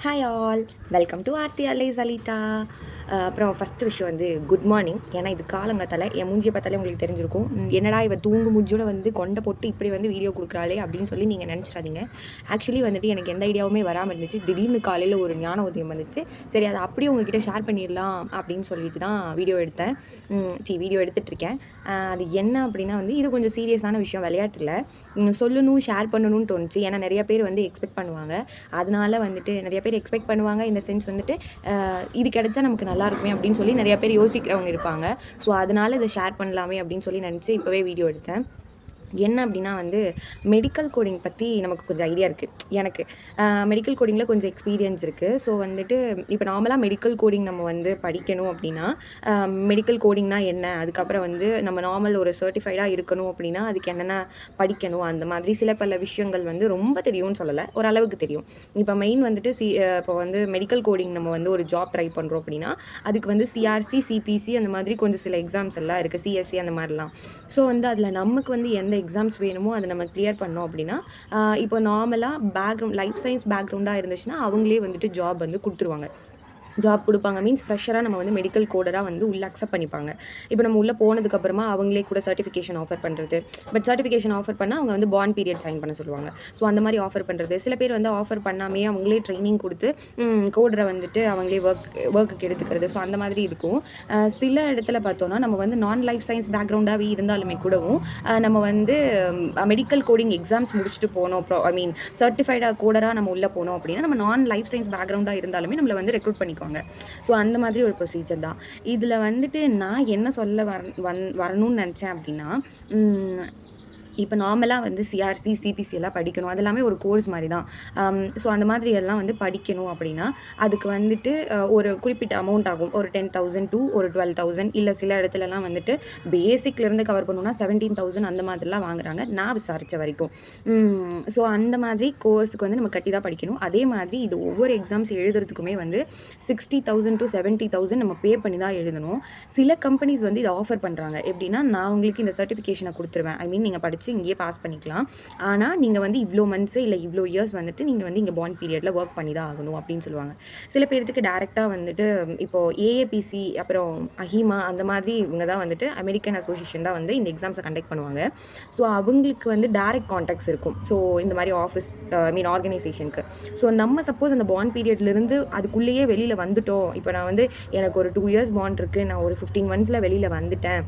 Hi all, welcome to Aarthi அலை சலிதா. அப்புறம் ஃபஸ்ட்டு விஷயம் வந்து குட் மார்னிங். ஏன்னா இது காலங்காத்தால என் மூஞ்சியை பார்த்தாலே உங்களுக்கு தெரிஞ்சிருக்கும். என்னடா இவ தூங்கு மூஞ்சியோட வந்து கொண்டை போட்டு இப்படி வந்து வீடியோ கொடுக்குறாளே அப்படின்னு சொல்லி நீங்கள் நினச்சிடாதீங்க. ஆக்சுவலி வந்துட்டு எனக்கு எந்த ஐடியாவுமே வராமல் இருந்துச்சு. திடீர்னு காலையில் ஒரு ஞான உதயம் வந்துச்சு. சரி, அதை அப்படியே உங்ககிட்ட ஷேர் பண்ணிடலாம் அப்படின்னு சொல்லிட்டு தான் வீடியோ எடுத்தேன். வீடியோ எடுத்துகிட்ருக்கேன். அது என்ன அப்படின்னா வந்து இது கொஞ்சம் சீரியஸான விஷயம், விளையாட்டில் சொல்லணும் ஷேர் பண்ணணும்னு தோணுச்சு. ஏன்னா நிறைய பேர் வந்து எக்ஸ்பெக்ட் பண்ணுவாங்க. அதனால வந்துட்டு நிறைய பேர் எக்ஸ்பெக்ட் பண்ணுவாங்க. இந்த சென்ஸ் வந்துட்டு இது கிடைச்சா நமக்கு நல்லா இருக்குமே அப்படின்னு சொல்லி நிறைய பேர் யோசிக்கிறவங்க இருப்பாங்க. ஸோ அதனால இதை ஷேர் பண்ணலாமே அப்படின்னு சொல்லி நினச்சி இப்போவே வீடியோ எடுத்தேன். என்ன அப்படின்னா வந்து மெடிக்கல் கோடிங் பற்றி நமக்கு கொஞ்சம் ஐடியா இருக்குது. எனக்கு மெடிக்கல் கோடிங்கில் கொஞ்சம் எக்ஸ்பீரியன்ஸ் இருக்குது. ஸோ வந்துட்டு இப்போ நார்மலாக மெடிக்கல் கோடிங் நம்ம வந்து படிக்கணும் அப்படின்னா மெடிக்கல் கோடிங்னா என்ன, அதுக்கப்புறம் வந்து நம்ம நார்மல் ஒரு சர்டிஃபைடாக இருக்கணும் அப்படின்னா அதுக்கு என்னென்ன படிக்கணும், அந்த மாதிரி சில பல விஷயங்கள் வந்து ரொம்ப தெரியும்னு சொல்லலை, ஓரளவுக்கு தெரியும். இப்போ மெயின் வந்துட்டு இப்போ வந்து மெடிக்கல் கோடிங் நம்ம வந்து ஒரு ஜாப் ட்ரை பண்ணுறோம் அப்படின்னா அதுக்கு வந்து சிஆர்சி, சிபிசி அந்த மாதிரி கொஞ்சம் சில எக்ஸாம்ஸ் எல்லாம் இருக்குது, சிஎஸ்சி அந்த மாதிரிலாம். ஸோ வந்து அதில் நமக்கு வந்து எந்த எக்ஸாம்ஸ் வேணுமோ அதை நம்ம கிளியர் பண்ணோம் அப்படின்னா இப்போ நார்மலாக பேக்ரவுண்ட் லைஃப் சயின்ஸ் பேக்ரவுண்டாக இருந்துச்சுன்னா அவங்களே வந்துட்டு ஜாப் வந்து கொடுத்துருவாங்க. ஜாப் கொடுப்பாங்க மீன்ஸ் ஃப்ரெஷராக நம்ம வந்து மெடிக்கல் கோடராக வந்து உள்ளே அக்செப்ட் பண்ணிப்பாங்க. இப்போ நம்ம உள்ளே போனதுக்கப்புறமா அவங்களே கூட சர்டிஃபிகேஷன் ஆஃபர் பண்ணுறது. பட் சர்டிஃபிகேஷன் ஆஃபர் பண்ணால் அவங்க வந்து பாண்ட் பீரியட் சைன் பண்ண சொல்லுவாங்க. ஸோ அந்த மாதிரி ஆஃபர் பண்ணுறது. சில பேர் வந்து ஆஃபர் பண்ணாமே அவங்களே ட்ரைனிங் கொடுத்து கோடரை வந்துட்டு அவங்களே ஒர்க்குக்கு எடுத்துக்கிறது. ஸோ அந்த மாதிரி இருக்கும். சில இடத்துல பார்த்தோன்னா நம்ம வந்து நான் லைஃப் சயின்ஸ் பேக்ரவுண்டாகவே இருந்தாலுமே கூடவும் நம்ம வந்து மெடிக்கல் கோடிங் எக்ஸாம்ஸ் முடிச்சுட்டு போனோம், சர்டிஃபைடாக கோடராக நம்ம உள்ளே போனோம் அப்படின்னா நம்ம நான் லைஃப் சயின்ஸ் பேக்ரவுண்டாக இருந்தாலுமே நம்மளை வந்து ரெக்ரூட் பண்ணிக்குவாங்க. ஸோ அந்த மாதிரி ஒரு ப்ரொசீஜர் தான். இதில் வந்துட்டு நான் என்ன சொல்ல வரணும்னு நினச்சேன் அப்படின்னா, இப்போ நார்மலாக வந்து சிஆர்சி, சிபிசி எல்லாம் படிக்கணும். அது எல்லாமே ஒரு கோர்ஸ் மாதிரி தான். ஸோ அந்த மாதிரி எல்லாம் வந்து படிக்கணும் அப்படின்னா அதுக்கு வந்துட்டு ஒரு குறிப்பிட்ட அமௌண்ட் ஆகும். ஒரு 10,000 to ஒரு 12,000, இல்லை சில இடத்துலலாம் வந்துட்டு பேசிக்லேருந்து கவர் பண்ணணும்னா 17,000 அந்த மாதிரிலாம் வாங்குறாங்க நான் விசாரித்த வரைக்கும். ஸோ அந்த மாதிரி கோர்ஸுக்கு வந்து நம்ம கட்டி தான் படிக்கணும். அதே மாதிரி இது ஒவ்வொரு எக்ஸாம்ஸ் எழுதுறதுக்குமே வந்து 60,000 to 70,000 நம்ம பே பண்ணி தான் எழுதணும். சில கம்பெனிஸ் வந்து இதை ஆஃபர் பண்ணுறாங்க. எப்படின்னா, நான் உங்களுக்கு இந்த சர்டிஃபிகேஷனை கொடுத்துருவேன், நீங்கள் படித்து இங்கேயே பாஸ் பண்ணிக்கலாம், ஆனால் நீங்கள் வந்து இவ்வளோ மந்த்ஸு இல்லை இவ்வளோ இயர்ஸ் வந்துட்டு நீங்கள் வந்து இங்கே பாண்ட் பீரியடில் ஒர்க் பண்ணி தான் ஆகணும் அப்படின்னு சொல்லுவாங்க. சில பேர்த்துக்கு டேரெக்டாக வந்துட்டு இப்போது ஏஏபிசி அப்புறம் அஹிமா அந்த மாதிரி இவங்க தான் வந்துட்டு அமெரிக்கன் அசோசியேஷன் தான் வந்து இந்த எக்ஸாம்ஸை கண்டக்ட் பண்ணுவாங்க. ஸோ அவங்களுக்கு வந்து டேரெக்ட் கான்டாக்ட்ஸ் இருக்கும். ஸோ இந்த மாதிரி ஆஃபீஸ் ஆர்கனைசேஷனுக்கு. ஸோ நம்ம சப்போஸ் அந்த பாண்ட் பீரியட்லேருந்து அதுக்குள்ளேயே வெளியில் வந்துட்டோம். இப்போ நான் வந்து எனக்கு ஒரு 2 இயர்ஸ் பாண்ட் இருக்குது, நான் ஒரு 15 மந்த்ஸில் வெளியில் வந்துட்டேன்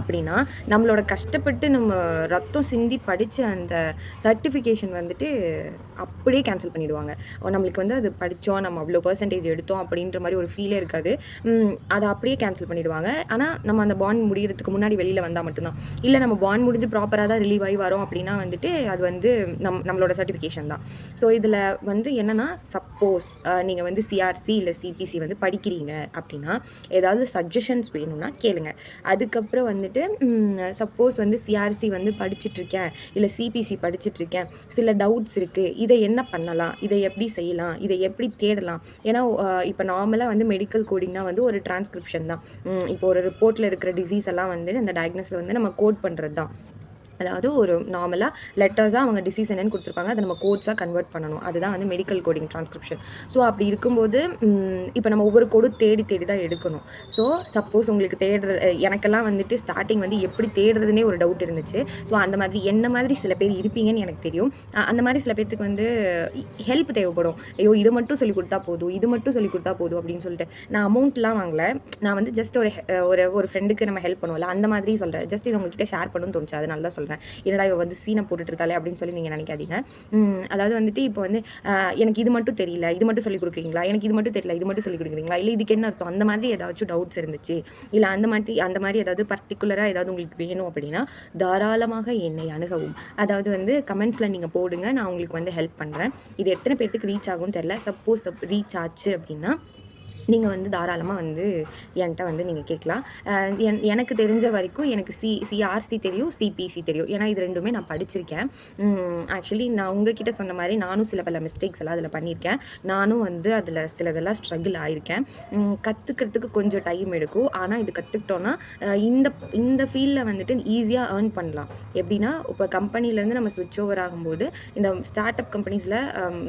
அப்படின்னா நம்மளோட கஷ்டப்பட்டு நம்ம ரத்தம் சிந்தி படித்த அந்த சர்டிஃபிகேஷன் வந்துட்டு அப்படியே கேன்சல் பண்ணிவிடுவாங்க. நம்மளுக்கு வந்து அது படித்தோம், நம்ம அவ்வளோ பர்சன்டேஜ் எடுத்தோம் அப்படின்ற மாதிரி ஒரு ஃபீலே இருக்காது. அதை அப்படியே கேன்சல் பண்ணிவிடுவாங்க. ஆனால் நம்ம அந்த பாண்ட் முடிகிறதுக்கு முன்னாடி வெளியில் வந்தால் மட்டும்தான். இல்லை நம்ம பாண்ட் முடிஞ்சு ப்ராப்பராக தான் ரிலீவ் ஆகி வரோம் அப்படின்னா வந்துட்டு அது வந்து நம்மளோட சர்டிஃபிகேஷன் தான். ஸோ இதில் வந்து என்னென்னா, சப்போஸ் நீங்கள் வந்து சிஆர்சி இல்லை சிபிசி வந்து படிக்கிறீங்க அப்படின்னா ஏதாவது சஜஷன்ஸ் வேணும்னா கேளுங்க. அதுக்கப்புறம் வந்துட்டு சப்போஸ் வந்து சிஆர்சி வந்து படிச்சுட்ருக்கேன், இல்லை சிபிசி படிச்சுட்ருக்கேன், சில டவுட்ஸ் இருக்குது, இதை என்ன பண்ணலாம், இதை எப்படி செய்யலாம், இதை எப்படி தேடலாம். ஏன்னா இப்போ நார்மலாக வந்து மெடிக்கல் கோடிங்னா வந்து ஒரு டிரான்ஸ்கிரிப்ஷன் தான். இப்போ ஒரு ரிப்போர்ட்டில் இருக்கிற டிசீஸ் எல்லாம் வந்து அந்த டயக்னோஸில் வந்து நம்ம கோட் பண்ணுறது தான். அதாவது ஒரு நார்மலாக லெட்டர்ஸாக அவங்க டிசீஸ் என்னன்னு கொடுத்துருப்பாங்க, அதை நம்ம கோட்ஸாக கன்வெர்ட் பண்ணணும். அதுதான் வந்து மெடிக்கல் கோடிங் டிரான்ஸ்கிரிப்ஷன். ஸோ அப்படி இருக்கும்போது இப்போ நம்ம ஒவ்வொரு கோடும் தேடி தேடி தான் எடுக்கணும். ஸோ சப்போஸ் உங்களுக்கு எனக்கெல்லாம் வந்துட்டு ஸ்டார்டிங் வந்து எப்படி தேடுறதுனே ஒரு டவுட் இருந்துச்சு. ஸோ அந்த மாதிரி என்ன மாதிரி சில பேர் இருப்பீங்கன்னு எனக்கு தெரியும். அந்த மாதிரி சில பேர்த்துக்கு வந்து ஹெல்ப் தேவைப்படும். ஐயோ இது மட்டும் சொல்லி கொடுத்தா போதும், இது மட்டும் சொல்லி கொடுத்தா போதும் அப்படின்னு சொல்லிட்டு நான் அமௌண்ட்லாம் வாங்கலை. நான் வந்து ஜஸ்ட் ஒரு ஃப்ரெண்டுக்கு நம்ம ஹெல்ப் பண்ணுவோம்ல, அந்த மாதிரி சொல்கிறேன். ஜஸ்ட் இது உங்ககிட்ட ஷேர் பண்ணணும்னு தோணுச்சு, அதனால தான் சொல்கிறேன். என்னடா இவ வந்து சீனை போட்டுட்டு இருக்காளே அப்படின்னு சொல்லி நீங்கள் நினைக்காதீங்க. அதாவது வந்துட்டு இப்போ வந்து எனக்கு இது மட்டும் தெரியல, இது மட்டும் சொல்லி கொடுக்குறீங்களா, எனக்கு இது மட்டும் தெரியல, இது மட்டும் சொல்லி கொடுக்குறீங்களா, இல்லை இதுக்கு என்ன அர்த்தம், அந்த மாதிரி ஏதாச்சும் டவுட்ஸ் இருந்துச்சு, இல்லை அந்த மாதிரி ஏதாவது பர்டிகுலராக ஏதாவது உங்களுக்கு வேணும் அப்படின்னா தாராளமாக என்னை அணுகவும். அதாவது வந்து கமெண்ட்ஸில் நீங்கள் போடுங்க, நான் உங்களுக்கு வந்து ஹெல்ப் பண்ணுறேன். இது எத்தனை பேர்த்துக்கு ரீச் ஆகும்னு தெரில. சப்போஸ் ரீச் ஆச்சு அப்படின்னா நீங்கள் வந்து தாராளமாக வந்து என்கிட்ட வந்து நீங்கள் கேட்கலாம். எனக்கு தெரிஞ்ச வரைக்கும் எனக்கு சிஆர்சி தெரியும், சிபிசி தெரியும். ஏன்னா இது ரெண்டுமே நான் படிச்சிருக்கேன். ஆக்சுவலி நான் உங்ககிட்ட சொன்ன மாதிரி நானும் சில பல மிஸ்டேக்ஸ் எல்லாம் அதில் பண்ணியிருக்கேன். நானும் வந்து அதில் சிலதெல்லாம் ஸ்ட்ரகிள் ஆகியிருக்கேன். கற்றுக்கிறதுக்கு கொஞ்சம் டைம் எடுக்கும். ஆனால் இது கற்றுக்கிட்டோன்னா இந்த இந்த ஃபீல்டில் வந்துட்டு ஈஸியாக ஏர்ன் பண்ணலாம். எப்படின்னா இப்போ கம்பெனிலேருந்து நம்ம ஸ்விட்ச் ஓவர் ஆகும்போது இந்த ஸ்டார்ட் அப் கம்பெனிஸில்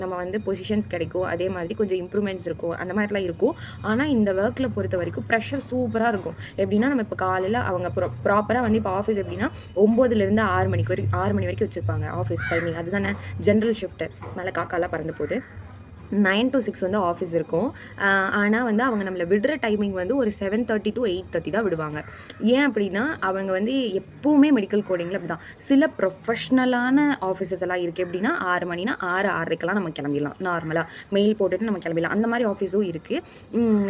நம்ம வந்து பொசிஷன்ஸ் கிடைக்கும். அதே மாதிரி கொஞ்சம் இம்ப்ரூவ்மெண்ட்ஸ் இருக்கும். அந்த மாதிரிலாம் இருக்கும். ஆனால் இந்த ஒர்க்கில் பொறுத்த வரைக்கும் ப்ரெஷர் சூப்பராக இருக்கும். எப்படின்னா நம்ம இப்போ காலையில் அவங்க ப்ராப்பராக வந்து இப்போ ஆஃபீஸ் எப்படின்னா 9லேருந்து 6 மணி வரைக்கும் வச்சுருப்பாங்க ஆஃபீஸ் டைமிங். அதுதானே ஜென்ரல் ஷிஃப்ட்டு. மேலே காக்காலாம் பறந்து போகுது. 9 to 6 வந்து ஆஃபீஸ் இருக்கும். ஆனால் வந்து அவங்க நம்மளை விடுற டைமிங் வந்து ஒரு 7:30 to 8:30 தான் விடுவாங்க. ஏன் அப்படின்னா அவங்க வந்து எப்போவுமே மெடிக்கல் கோடிங்கில் அப்படி தான். சில ப்ரொஃபஷ்னலான ஆஃபீஸஸ் எல்லாம் இருக்குது. எப்படின்னா 6 மணினா 6:30க்கெல்லாம் நம்ம கிளம்பிடலாம். நார்மலாக மெயில் போட்டுட்டு நம்ம கிளம்பிடலாம். அந்த மாதிரி ஆஃபீஸும் இருக்குது.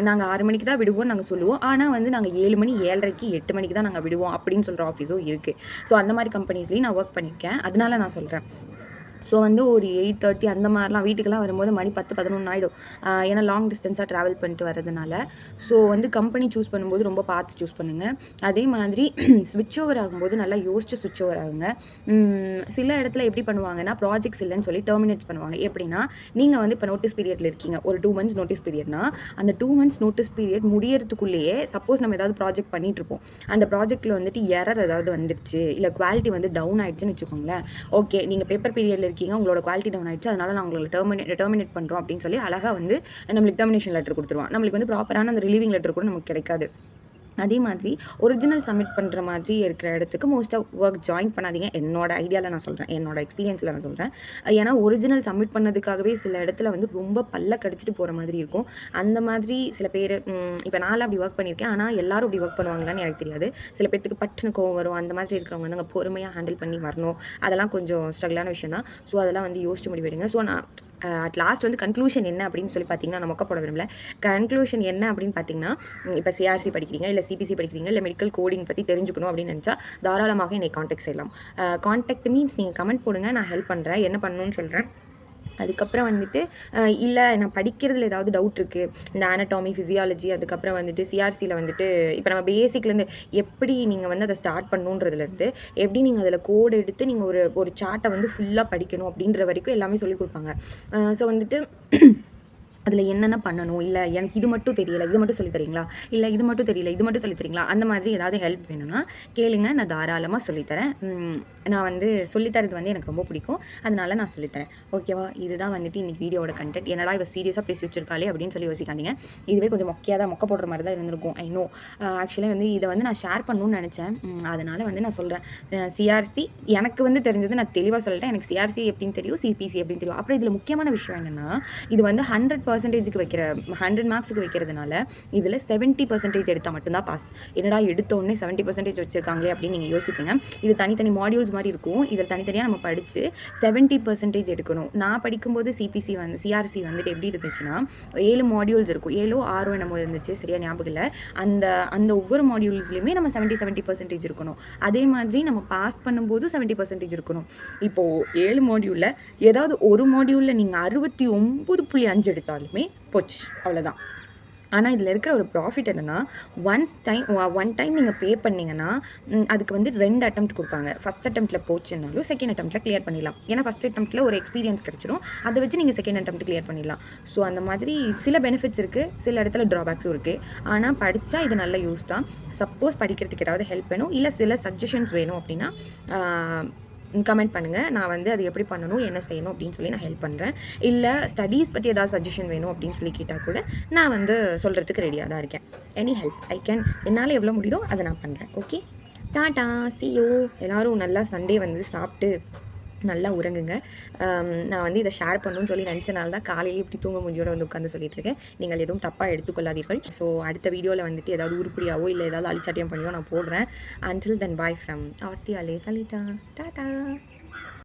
நாங்கள் 6 மணிக்கு தான் விடுவோம்னு நாங்கள் சொல்லுவோம். ஆனால் வந்து நாங்கள் 7 மணி 7:30க்கு 8 மணிக்கு தான் நாங்கள் விடுவோம் அப்படின்னு சொல்கிற ஆஃபீஸும் இருக்குது. ஸோ அந்த மாதிரி கம்பெனிஸ்லேயும் நான் ஒர்க் பண்ணியிருக்கேன். அதனால நான் சொல்கிறேன். ஸோ வந்து ஒரு 8:30 அந்த மாதிரிலாம் வீட்டுக்கெல்லாம் வரும்போது மணி 10, 11 ஆகிடும். ஏன்னா லாங் டிஸ்டன்ஸாக ட்ராவல் பண்ணிட்டு வரதுனால. ஸோ வந்து கம்பெனி சூஸ் பண்ணும்போது ரொம்ப பார்த்து சூஸ் பண்ணுங்கள். அதே மாதிரி ஸ்விட்ச் ஓவர் ஆகும்போது நல்லா யோசிச்சு ஸ்விட்ச் ஓவர் ஆகுங்க. சில இடத்துல எப்படி பண்ணுவாங்கன்னா ப்ராஜெக்ட்ஸ் இல்லைன்னு சொல்லி டெர்மினேட்ஸ் பண்ணுவாங்க. எப்படின்னா நீங்கள் வந்து இப்போ நோட்டீஸ் பீரியடில் இருக்கீங்க. ஒரு 2 months நோட்டீஸ் பீரியட்னா அந்த 2 months நோட்டீஸ் பீரியட் முடியறதுக்குள்ளேயே சப்போஸ் நம்ம ஏதாவது ப்ராஜெக்ட் பண்ணிகிட்ருப்போம். அந்த ப்ராஜெக்ட்டில் வந்துட்டு எரர் ஏதாவது வந்துருச்சு, இல்லை குவாலிட்டி வந்து டவுன் ஆகிடுச்சுன்னு வச்சுக்கோங்களேன். ஓகே, நீங்கள் பேப்பர் பீரியடில் இருக்கீங்க, உங்களோட குவாலிட்டி டவுன் ஆயிடுச்சு, அதனால நான் உங்களை டெர்மினேட் பண்ணுறோம் அப்படின்னு சொல்லி அழகாக வந்து நம்மளுக்கு டெர்மினேஷன் லெட்டர் கொடுத்துருவான். நம்மளுக்கு வந்து ப்ராப்பரான அந்த ரிலீவிங் லெட்டர் கூட நமக்கு கிடைக்காது. அதே மாதிரி ஒரிஜினல் சப்மிட் பண்ணுற மாதிரி இருக்கிற இடத்துக்கு மோஸ்ட்டாக ஒர்க் ஜாயின் பண்ணாதீங்க. என்னோட ஐடியாவில் நான் சொல்கிறேன், என்னோட எக்ஸ்பீரியன்ஸில் நான் சொல்கிறேன். ஏன்னா ஒரிஜினல் சப்மிட் பண்ணதுக்காகவே சில இடத்துல வந்து ரொம்ப பல்ல கடிச்சிட்டு போகிற மாதிரி இருக்கும். அந்த மாதிரி சில பேர் இப்போ நான்லாம் அப்படி ஒர்க் பண்ணியிருக்கேன். ஆனால் எல்லாரும் அப்படி ஒர்க் பண்ணுவாங்களான்னு எனக்கு தெரியாது. சில பேர்த்துக்கு பட்டுன்னு கோவம் வரும். அந்த மாதிரி இருக்கிறவங்க வந்து அங்கே பொறுமையாக ஹேண்டில் பண்ணி வரணும். அதெல்லாம் கொஞ்சம் ஸ்ட்ரகிளான விஷயம் தான். ஸோ அதெல்லாம் வந்து யோசிச்சு முடிவெடுங்க. ஸோ நான் அட் லாஸ்ட் வந்து கன்க்ளூஷன் என்ன அப்படின்னு சொல்லி பார்த்தீங்கன்னா, நான் மொக்க போட விரும்பல. கன்க்ளூஷன் என்ன அப்படின்னு பார்த்தீங்கன்னா, இப்போ சிஆர்சி படிக்கிறீங்க, இல்லை சிபிசி படிக்கிறீங்க, இல்லை மெடிக்கல் கோடிங் பற்றி தெரிஞ்சுக்கணும் அப்படின்னு நினச்சா தாராளமாக என்னை காண்டாக்ட் செய்யலாம். காண்டாக்ட் மீன்ஸ் நீங்கள் கமெண்ட் போடுங்க, நான் ஹெல்ப் பண்ணுறேன், என்ன பண்ணணும்னு சொல்கிறேன். அதுக்கப்புறம் வந்துட்டு இல்லை நான் படிக்கிறதுல ஏதாவது டவுட் இருக்குது, இந்த ஆனட்டாமி, ஃபிசியாலஜி, அதுக்கப்புறம் வந்துட்டு சிஆர்சியில் வந்துட்டு இப்போ நம்ம பேசிக்லேருந்து எப்படி நீங்கள் வந்து அதை ஸ்டார்ட் பண்ணணுன்றதுலேருந்து எப்படி நீங்கள் அதில் கோடு எடுத்து நீங்கள் ஒரு சார்ட்டை வந்து ஃபுல்லாக படிக்கணும் அப்படின்ற வரைக்கும் எல்லாமே சொல்லிக் கொடுப்பாங்க. ஸோ வந்துட்டு அதில் என்னென்ன பண்ணணும், இல்லை எனக்கு இது மட்டும் தெரியலை, இது மட்டும் சொல்லித் தரீங்களா, இல்லை இது மட்டும் தெரியல, இது மட்டும் சொல்லித் தரீங்களா, அந்த மாதிரி ஏதாவது ஹெல்ப் வேணும்னா கேளுங்க, நான் தாராளமாக சொல்லித்தரேன். நான் வந்து சொல்லித்தரது வந்து எனக்கு ரொம்ப பிடிக்கும், அதனால நான் சொல்லித்தரேன். ஓகேவா? இதுதான் வந்துட்டு இன்றைக்கி வீடியோட கண்டென்ட். என்னடா இவ சீரியஸாக பேசி வச்சிருக்காளே அப்படின்னு சொல்லி யோசிக்காதீங்க. இதுவே கொஞ்சம் மொக்க போடுற மாதிரி தான் இருந்திருக்கும். I know. ஆக்சுவலி வந்து இதை வந்து நான் ஷேர் பண்ணணும்னு நினச்சேன். அதனால் வந்து நான் சொல்கிறேன். சிஆர்சி எனக்கு வந்து தெரிஞ்சது நான் தெளிவாக சொல்லிட்டேன். எனக்கு சிஆர்சி எப்படின்னு தெரியும், சிபிசி எப்படின்னு தெரியும். அப்புறம் இதில் முக்கியமான விஷயம் என்னென்னா, இது வந்து 100%க்கு வைக்கிற 100 மார்க்ஸுக்கு வைக்கிறதுனால இதில் 70% எடுத்தால் மட்டும்தான் பாஸ். என்னடா எடுத்தோடனே 70% வச்சுருக்காங்களே அப்படின்னு நீங்கள் யோசிப்பீங்க. இது தனித்தனி மாடியூல்ஸ் மாதிரி இருக்கும். இதில் தனித்தனியாக நம்ம படித்து 70% எடுக்கணும். நான் படிக்கும்போது சிஆர்சி வந்துட்டு எப்படி இருந்துச்சுன்னா 7 மாடியூல்ஸ் இருக்கும். 7 6 என்னமோ இருந்துச்சு, சரியா ஞாபகம் இல்லை. அந்த ஒவ்வொரு மாடியூல்ஸ்லையுமே நம்ம 70% இருக்கணும். அதே மாதிரி நம்ம பாஸ் பண்ணும்போது 70% இருக்கணும். இப்போது 7 மாடியூலில் ஏதாவது ஒரு மாடியூலில் நீங்கள் 69.5 எடுத்தாலுமே போச்சு, அவ்வளோதான். ஆனால் இதில் இருக்கிற ஒரு ப்ராஃபிட் என்னென்னா, ஒன் டைம் நீங்கள் பே பண்ணிங்கன்னா அதுக்கு வந்து 2 அட்டெம்ப்ட் கொடுப்பாங்க. ஃபஸ்ட் அட்டெம்ப்ட்டில் போச்சுன்னாலும் செகண்ட் அட்டெம்ப்ட்டில் கிளியர் பண்ணிடலாம். ஏன்னா ஃபஸ்ட் அட்டெம்ப்ட்டில் ஒரு எக்ஸ்பீரியன்ஸ் கிடச்சிரும், அதை வச்சு நீங்கள் செகண்ட் அட்டெம்ப்ட் கிளியர் பண்ணிடலாம். ஸோ அந்த மாதிரி சில பெனிஃபிட்ஸ் இருக்குது, சில இடத்துல ட்ராபேக்ஸும் இருக்குது. ஆனால் படித்தா இது நல்ல யூஸ் தான். சப்போஸ் படிக்கிறதுக்கு ஏதாவது ஹெல்ப் வேணும், இல்லை சில சஜஷன்ஸ் வேணும் அப்படின்னா கமெண்ட் பண்ணுங்கள். நான் வந்து அது எப்படி பண்ணணும், என்ன செய்யணும் அப்படின்னு சொல்லி நான் ஹெல்ப் பண்ணுறேன். இல்லை ஸ்டடீஸ் பற்றி ஏதாவது சஜஷன் வேணும் அப்படின்னு சொல்லி கேட்டால் கூட நான் வந்து சொல்கிறதுக்கு ரெடியாக தான் இருக்கேன். Any help I can. என்னால் எவ்வளோ முடியுதோ அதை நான் பண்ணுறேன். Okay, Tata, see you. எல்லோரும் நல்லா சண்டே வந்து சாப்பிட்டு நல்லா உறங்குங்க. நான் வந்து இதை ஷேர் பண்ணணும்னு சொல்லி நினச்சனால தான் காலையில் இப்படி தூங்க முடியோட வந்து உட்காந்து சொல்லிட்டு இருக்கேன். நீங்கள் எதுவும் தப்பாக எடுத்துக்கொள்ளாதீர்கள். ஸோ அடுத்த வீடியோவில் வந்துட்டு ஏதாவது உருப்படியாவோ இல்லை ஏதாவது அழிச்சாட்டியம் பண்ணியோ நான் போடுறேன். Until then, bye from Aarthi அலேஸ் அலிட்டா. Tata.